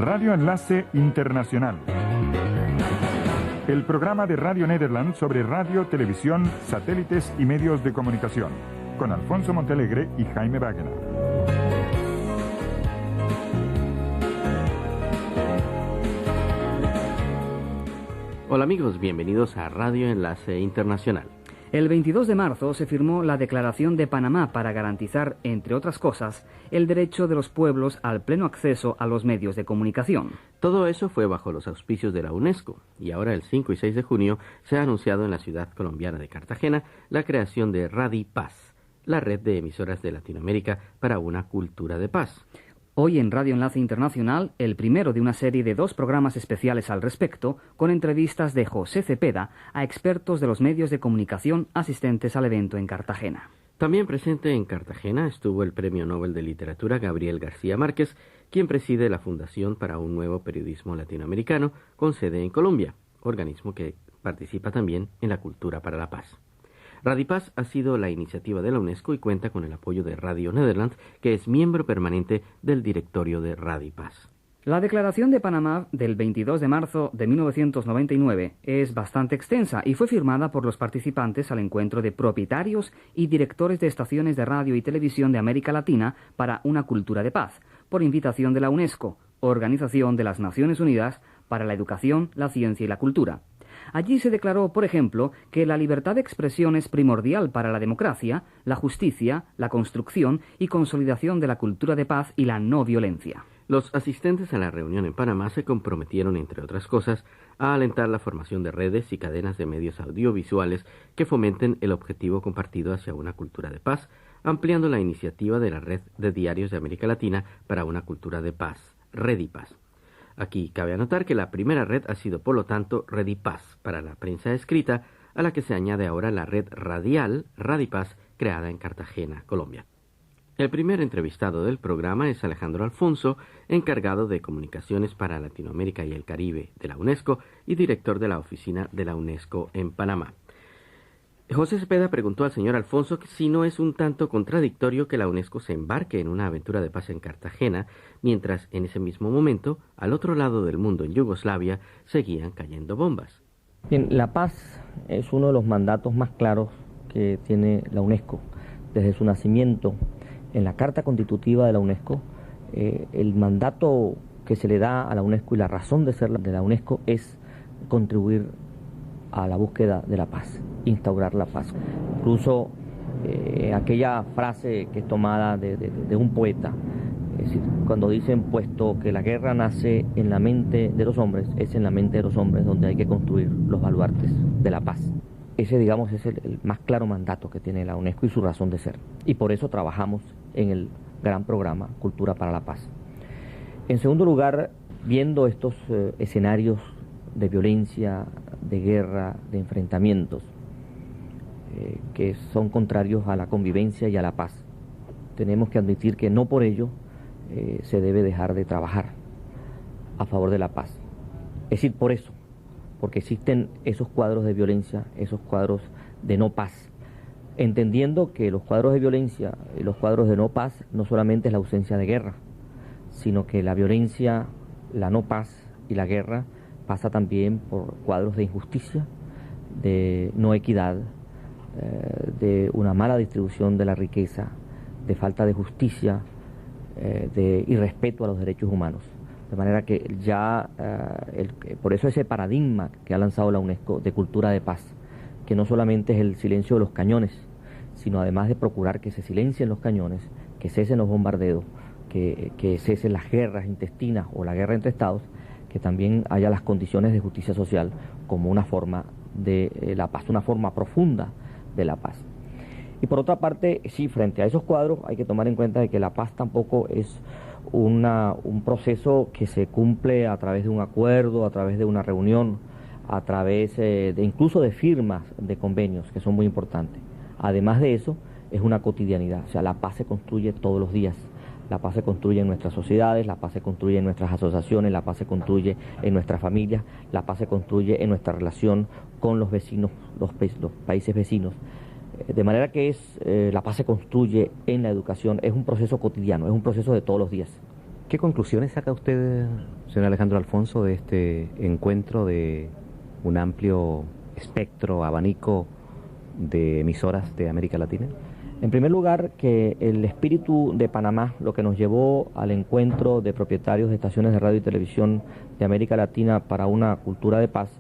Radio Enlace Internacional. El programa de Radio Nederland sobre radio, televisión, satélites y medios de comunicación, con Alfonso Montealegre y Jaime Wagner. Hola amigos, bienvenidos a Radio Enlace Internacional. El 22 de marzo se firmó la Declaración de Panamá para garantizar, entre otras cosas, el derecho de los pueblos al pleno acceso a los medios de comunicación. Todo eso fue bajo los auspicios de la UNESCO, y ahora el 5 y 6 de junio se ha anunciado en la ciudad colombiana de Cartagena la creación de RadiPaz, la red de emisoras de Latinoamérica para una cultura de paz. Hoy en Radio Enlace Internacional, el primero de una serie de 2 programas especiales al respecto, con entrevistas de José Cepeda a expertos de los medios de comunicación asistentes al evento en Cartagena. También presente en Cartagena estuvo el Premio Nobel de Literatura Gabriel García Márquez, quien preside la Fundación para un Nuevo Periodismo Latinoamericano, con sede en Colombia, organismo que participa también en la Cultura para la Paz. RadiPaz ha sido la iniciativa de la UNESCO y cuenta con el apoyo de Radio Nederland, que es miembro permanente del directorio de RadiPaz. La Declaración de Panamá del 22 de marzo de 1999 es bastante extensa y fue firmada por los participantes al encuentro de propietarios y directores de estaciones de radio y televisión de América Latina para una cultura de paz, por invitación de la UNESCO, Organización de las Naciones Unidas para la Educación, la Ciencia y la Cultura. Allí se declaró, por ejemplo, que la libertad de expresión es primordial para la democracia, la justicia, la construcción y consolidación de la cultura de paz y la no violencia. Los asistentes a la reunión en Panamá se comprometieron, entre otras cosas, a alentar la formación de redes y cadenas de medios audiovisuales que fomenten el objetivo compartido hacia una cultura de paz, ampliando la iniciativa de la Red de Diarios de América Latina para una cultura de paz, RediPaz. Aquí cabe anotar que la primera red ha sido, por lo tanto, RediPaz para la prensa escrita, a la que se añade ahora la red radial RadiPaz, creada en Cartagena, Colombia. El primer entrevistado del programa es Alejandro Alfonso, encargado de comunicaciones para Latinoamérica y el Caribe de la UNESCO y director de la oficina de la UNESCO en Panamá. José Cepeda preguntó al señor Alfonso si no es un tanto contradictorio que la UNESCO se embarque en una aventura de paz en Cartagena, mientras en ese mismo momento, al otro lado del mundo, en Yugoslavia, seguían cayendo bombas. Bien, la paz es uno de los mandatos más claros que tiene la UNESCO. Desde su nacimiento, en la Carta Constitutiva de la UNESCO, el mandato que se le da a la UNESCO y la razón de ser de la UNESCO es contribuir a la búsqueda de la paz, instaurar la paz. Incluso aquella frase que es tomada de un poeta, es decir, cuando dicen, puesto que la guerra nace en la mente de los hombres, es en la mente de los hombres donde hay que construir los baluartes de la paz. Ese, digamos, es el más claro mandato que tiene la UNESCO y su razón de ser. Y por eso trabajamos en el gran programa Cultura para la Paz. En segundo lugar, viendo estos escenarios de violencia, de guerra, de enfrentamientos, que son contrarios a la convivencia y a la paz, tenemos que admitir que no por ello se debe dejar de trabajar a favor de la paz. Es decir, por eso, porque existen esos cuadros de violencia, esos cuadros de no paz, entendiendo que los cuadros de violencia y los cuadros de no paz no solamente es la ausencia de guerra, sino que la violencia, la no paz y la guerra pasa también por cuadros de injusticia, de no equidad, de una mala distribución de la riqueza, de falta de justicia, de irrespeto a los derechos humanos. De manera que ya, por eso ese paradigma que ha lanzado la UNESCO de cultura de paz, que no solamente es el silencio de los cañones, sino además de procurar que se silencien los cañones, que cesen los bombardeos, que cesen las guerras intestinas o la guerra entre estados, que también haya las condiciones de justicia social como una forma de la paz, una forma profunda de la paz. Y por otra parte, sí, frente a esos cuadros hay que tomar en cuenta de que la paz tampoco es un proceso que se cumple a través de un acuerdo, a través de una reunión, a través de incluso de firmas de convenios, que son muy importantes. Además de eso, es una cotidianidad, o sea, la paz se construye todos los días. La paz se construye en nuestras sociedades, la paz se construye en nuestras asociaciones, la paz se construye en nuestras familias, la paz se construye en nuestra relación con los vecinos, los países vecinos. De manera que la paz se construye en la educación, es un proceso cotidiano, es un proceso de todos los días. ¿Qué conclusiones saca usted, señor Alejandro Alfonso, de este encuentro de un amplio espectro, abanico de emisoras de América Latina? En primer lugar, que el espíritu de Panamá, lo que nos llevó al encuentro de propietarios de estaciones de radio y televisión de América Latina para una cultura de paz,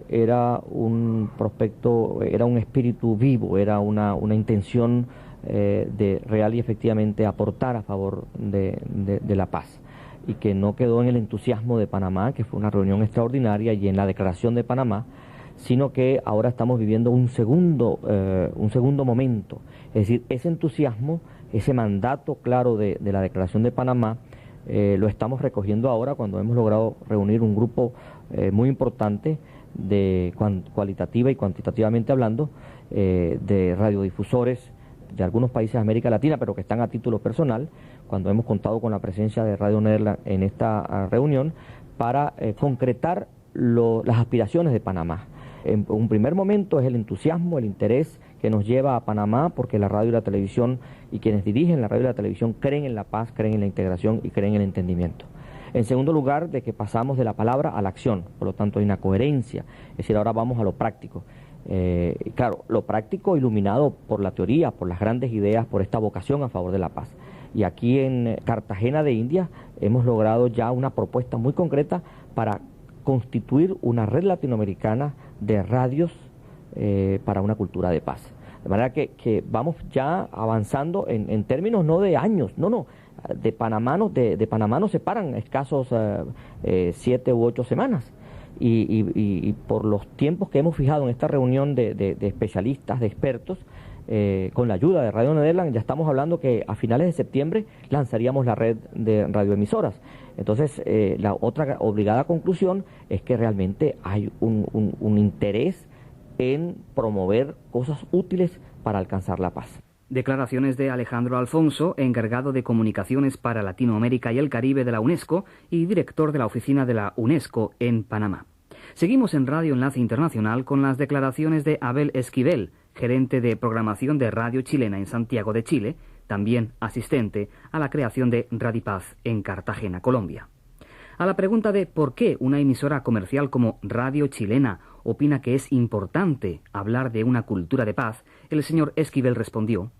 era un prospecto, era un espíritu vivo, era una intención de real y efectivamente aportar a favor de la paz, y que no quedó en el entusiasmo de Panamá, que fue una reunión extraordinaria, y en la declaración de Panamá, sino que ahora estamos viviendo un segundo momento. Es decir, ese entusiasmo, ese mandato claro de la declaración de Panamá, lo estamos recogiendo ahora cuando hemos logrado reunir un grupo muy importante, cualitativa y cuantitativamente hablando, de radiodifusores de algunos países de América Latina, pero que están a título personal, cuando hemos contado con la presencia de Radio Nederland en esta reunión, para concretar las aspiraciones de Panamá. En un primer momento es el entusiasmo, el interés que nos lleva a Panamá, porque la radio y la televisión y quienes dirigen la radio y la televisión creen en la paz, creen en la integración y creen en el entendimiento. En segundo lugar, de que pasamos de la palabra a la acción, por lo tanto hay una coherencia, es decir, ahora vamos a lo práctico. Claro, lo práctico iluminado por la teoría, por las grandes ideas, por esta vocación a favor de la paz. Y aquí en Cartagena de India hemos logrado ya una propuesta muy concreta para constituir una red latinoamericana de radios para una cultura de paz. De manera que vamos ya avanzando en términos no de años, no, de Panamá nos separan escasos 7 u 8 semanas. Y por los tiempos que hemos fijado en esta reunión de especialistas, de expertos, con la ayuda de Radio Nederland, ya estamos hablando que a finales de septiembre lanzaríamos la red de radioemisoras. Entonces, la otra obligada conclusión es que realmente hay un interés en promover cosas útiles para alcanzar la paz. Declaraciones de Alejandro Alfonso, encargado de comunicaciones para Latinoamérica y el Caribe de la UNESCO y director de la oficina de la UNESCO en Panamá. Seguimos en Radio Enlace Internacional con las declaraciones de Abel Esquivel, gerente de programación de Radio Chilena en Santiago de Chile, también asistente a la creación de Radipaz en Cartagena, Colombia. A la pregunta de por qué una emisora comercial como Radio Chilena opina que es importante hablar de una cultura de paz, el señor Esquivel respondió: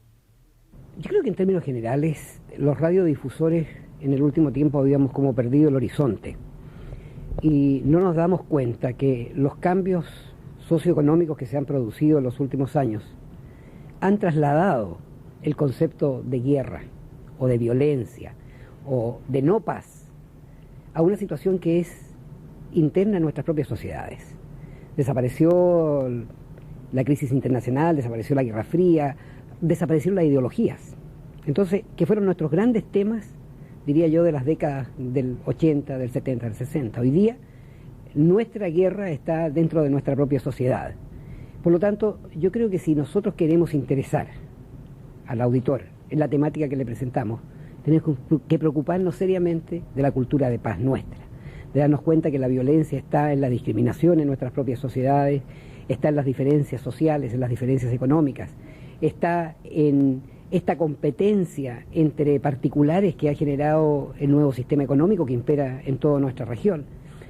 yo creo que en términos generales los radiodifusores en el último tiempo habíamos como perdido el horizonte y no nos damos cuenta que los cambios socioeconómicos que se han producido en los últimos años han trasladado el concepto de guerra o de violencia o de no paz a una situación que es interna en nuestras propias sociedades. Desapareció la crisis internacional, desapareció la Guerra Fría, desaparecieron las ideologías. Entonces, que fueron nuestros grandes temas, diría yo, de las décadas del 80, del 70, del 60. Hoy día, nuestra guerra está dentro de nuestra propia sociedad. Por lo tanto, yo creo que si nosotros queremos interesar al auditor en la temática que le presentamos, tenemos que preocuparnos seriamente de la cultura de paz nuestra, de darnos cuenta que la violencia está en la discriminación en nuestras propias sociedades, está en las diferencias sociales, en las diferencias económicas, está en esta competencia entre particulares que ha generado el nuevo sistema económico que impera en toda nuestra región.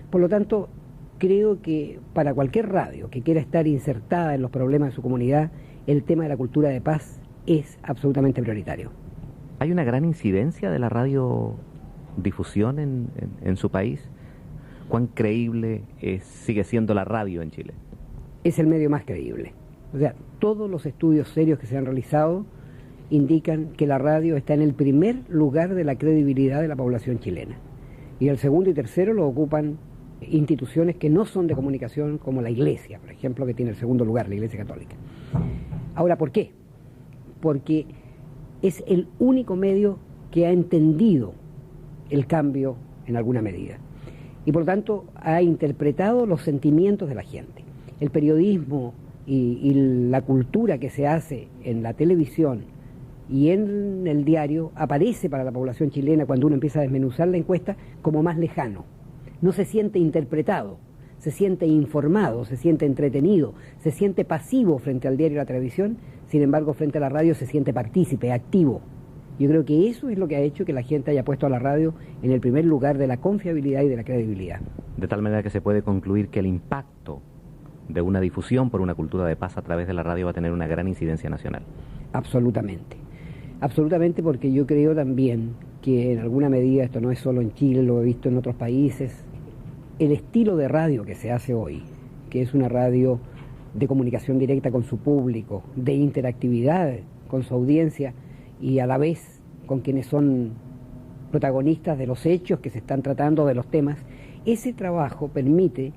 Por lo tanto, creo que para cualquier radio que quiera estar insertada en los problemas de su comunidad, el tema de la cultura de paz es absolutamente prioritario. ¿Hay una gran incidencia de la radiodifusión en su país? ¿Cuán creíble sigue siendo la radio en Chile? Es el medio más creíble. O sea, todos los estudios serios que se han realizado indican que la radio está en el primer lugar de la credibilidad de la población chilena. Y el segundo y tercero lo ocupan instituciones que no son de comunicación, como la Iglesia, por ejemplo, que tiene el segundo lugar, la Iglesia Católica. Ahora, ¿por qué? Porque es el único medio que ha entendido el cambio en alguna medida. Y por lo tanto ha interpretado los sentimientos de la gente. El periodismo y la cultura que se hace en la televisión y en el diario aparece para la población chilena, cuando uno empieza a desmenuzar la encuesta, como más lejano. No se siente interpretado, se siente informado, se siente entretenido, se siente pasivo frente al diario y la televisión. Sin embargo, frente a la radio se siente partícipe, activo. Yo creo que eso es lo que ha hecho que la gente haya puesto a la radio en el primer lugar de la confiabilidad y de la credibilidad. De tal manera que se puede concluir que el impacto de una difusión por una cultura de paz a través de la radio va a tener una gran incidencia nacional. Absolutamente. Absolutamente, porque yo creo también que en alguna medida, esto no es solo en Chile, lo he visto en otros países, el estilo de radio que se hace hoy, que es una radio de comunicación directa con su público, de interactividad con su audiencia y a la vez con quienes son protagonistas de los hechos que se están tratando, de los temas, ese trabajo permite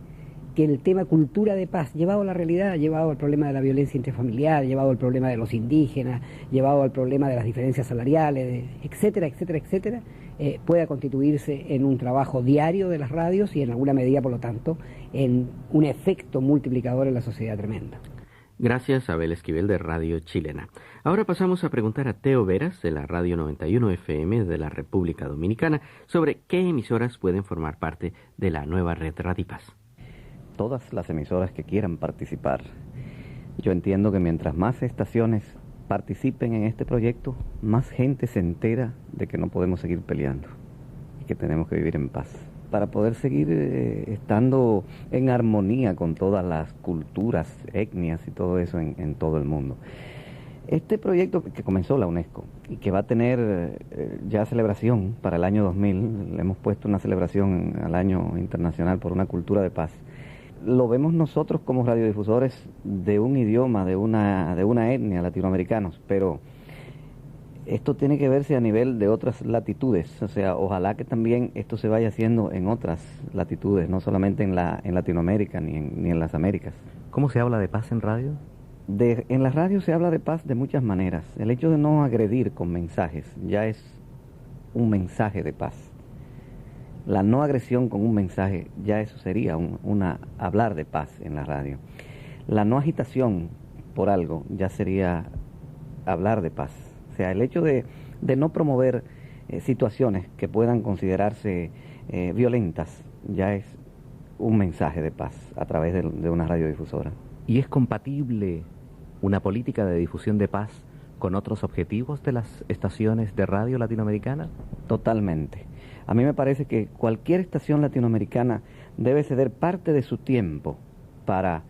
que el tema cultura de paz, llevado a la realidad, llevado al problema de la violencia intrafamiliar, llevado al problema de los indígenas, llevado al problema de las diferencias salariales, etcétera, etcétera, etcétera, pueda constituirse en un trabajo diario de las radios y en alguna medida, por lo tanto, en un efecto multiplicador en la sociedad tremenda. Gracias, Abel Esquivel, de Radio Chilena. Ahora pasamos a preguntar a Teo Veras, de la Radio 91 FM de la República Dominicana, sobre qué emisoras pueden formar parte de la nueva red Radipaz. Todas las emisoras que quieran participar. Yo entiendo que mientras más estaciones participen en este proyecto, más gente se entera de que no podemos seguir peleando y que tenemos que vivir en paz, para poder seguir estando en armonía con todas las culturas, etnias y todo eso en todo el mundo. Este proyecto que comenzó la UNESCO y que va a tener ya celebración para el año 2000, le hemos puesto una celebración al Año Internacional por una Cultura de Paz, lo vemos nosotros como radiodifusores de un idioma, de una etnia, latinoamericanos, pero esto tiene que verse a nivel de otras latitudes, o sea, ojalá que también esto se vaya haciendo en otras latitudes, no solamente en Latinoamérica ni en las Américas. ¿Cómo se habla de paz en radio? En la radio se habla de paz de muchas maneras. El hecho de no agredir con mensajes ya es un mensaje de paz. La no agresión con un mensaje, ya eso sería hablar de paz en la radio. La no agitación por algo, ya sería hablar de paz. O sea, el hecho de no promover situaciones que puedan considerarse violentas, ya es un mensaje de paz a través de una radiodifusora. ¿Y es compatible una política de difusión de paz con otros objetivos de las estaciones de radio latinoamericana? Totalmente. A mí me parece que cualquier estación latinoamericana debe ceder parte de su tiempo para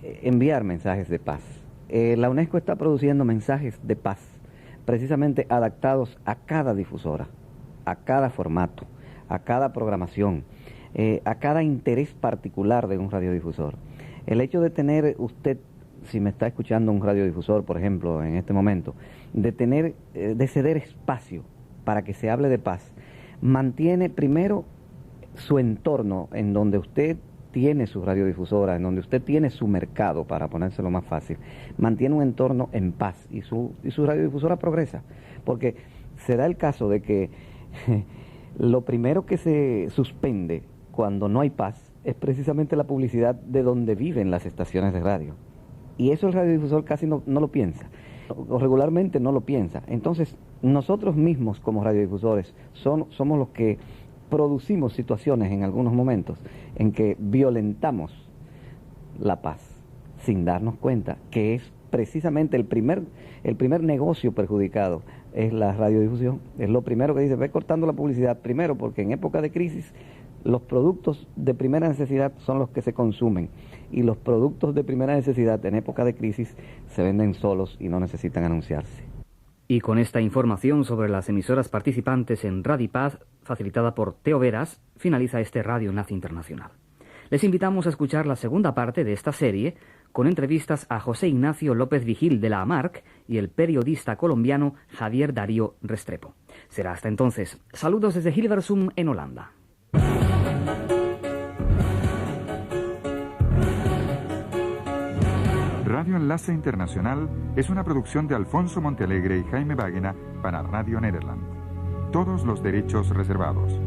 enviar mensajes de paz. La UNESCO está produciendo mensajes de paz, precisamente adaptados a cada difusora, a cada formato, a cada programación, a cada interés particular de un radiodifusor. El hecho de tener usted, si me está escuchando un radiodifusor, por ejemplo, en este momento, de ceder espacio para que se hable de paz, mantiene primero su entorno en donde usted tiene su radiodifusora, en donde usted tiene su mercado, para ponérselo más fácil, mantiene un entorno en paz y su radiodifusora progresa, porque se da el caso de que lo primero que se suspende cuando no hay paz es precisamente la publicidad de donde viven las estaciones de radio, y eso el radiodifusor casi no lo piensa, o regularmente no lo piensa. Entonces nosotros mismos como radiodifusores somos los que producimos situaciones en algunos momentos en que violentamos la paz sin darnos cuenta que es precisamente el primer negocio perjudicado es la radiodifusión. Es lo primero que dice, ve cortando la publicidad, primero porque en época de crisis los productos de primera necesidad son los que se consumen, y los productos de primera necesidad en época de crisis se venden solos y no necesitan anunciarse. Y con esta información sobre las emisoras participantes en Radipaz, facilitada por Teo Veras, finaliza este Radio Enlace Internacional. Les invitamos a escuchar la segunda parte de esta serie, con entrevistas a José Ignacio López Vigil de la AMARC y el periodista colombiano Javier Darío Restrepo. Será hasta entonces. Saludos desde Hilversum, en Holanda. Radio Enlace Internacional es una producción de Alfonso Montealegre y Jaime Báguena para Radio Nederland. Todos los derechos reservados.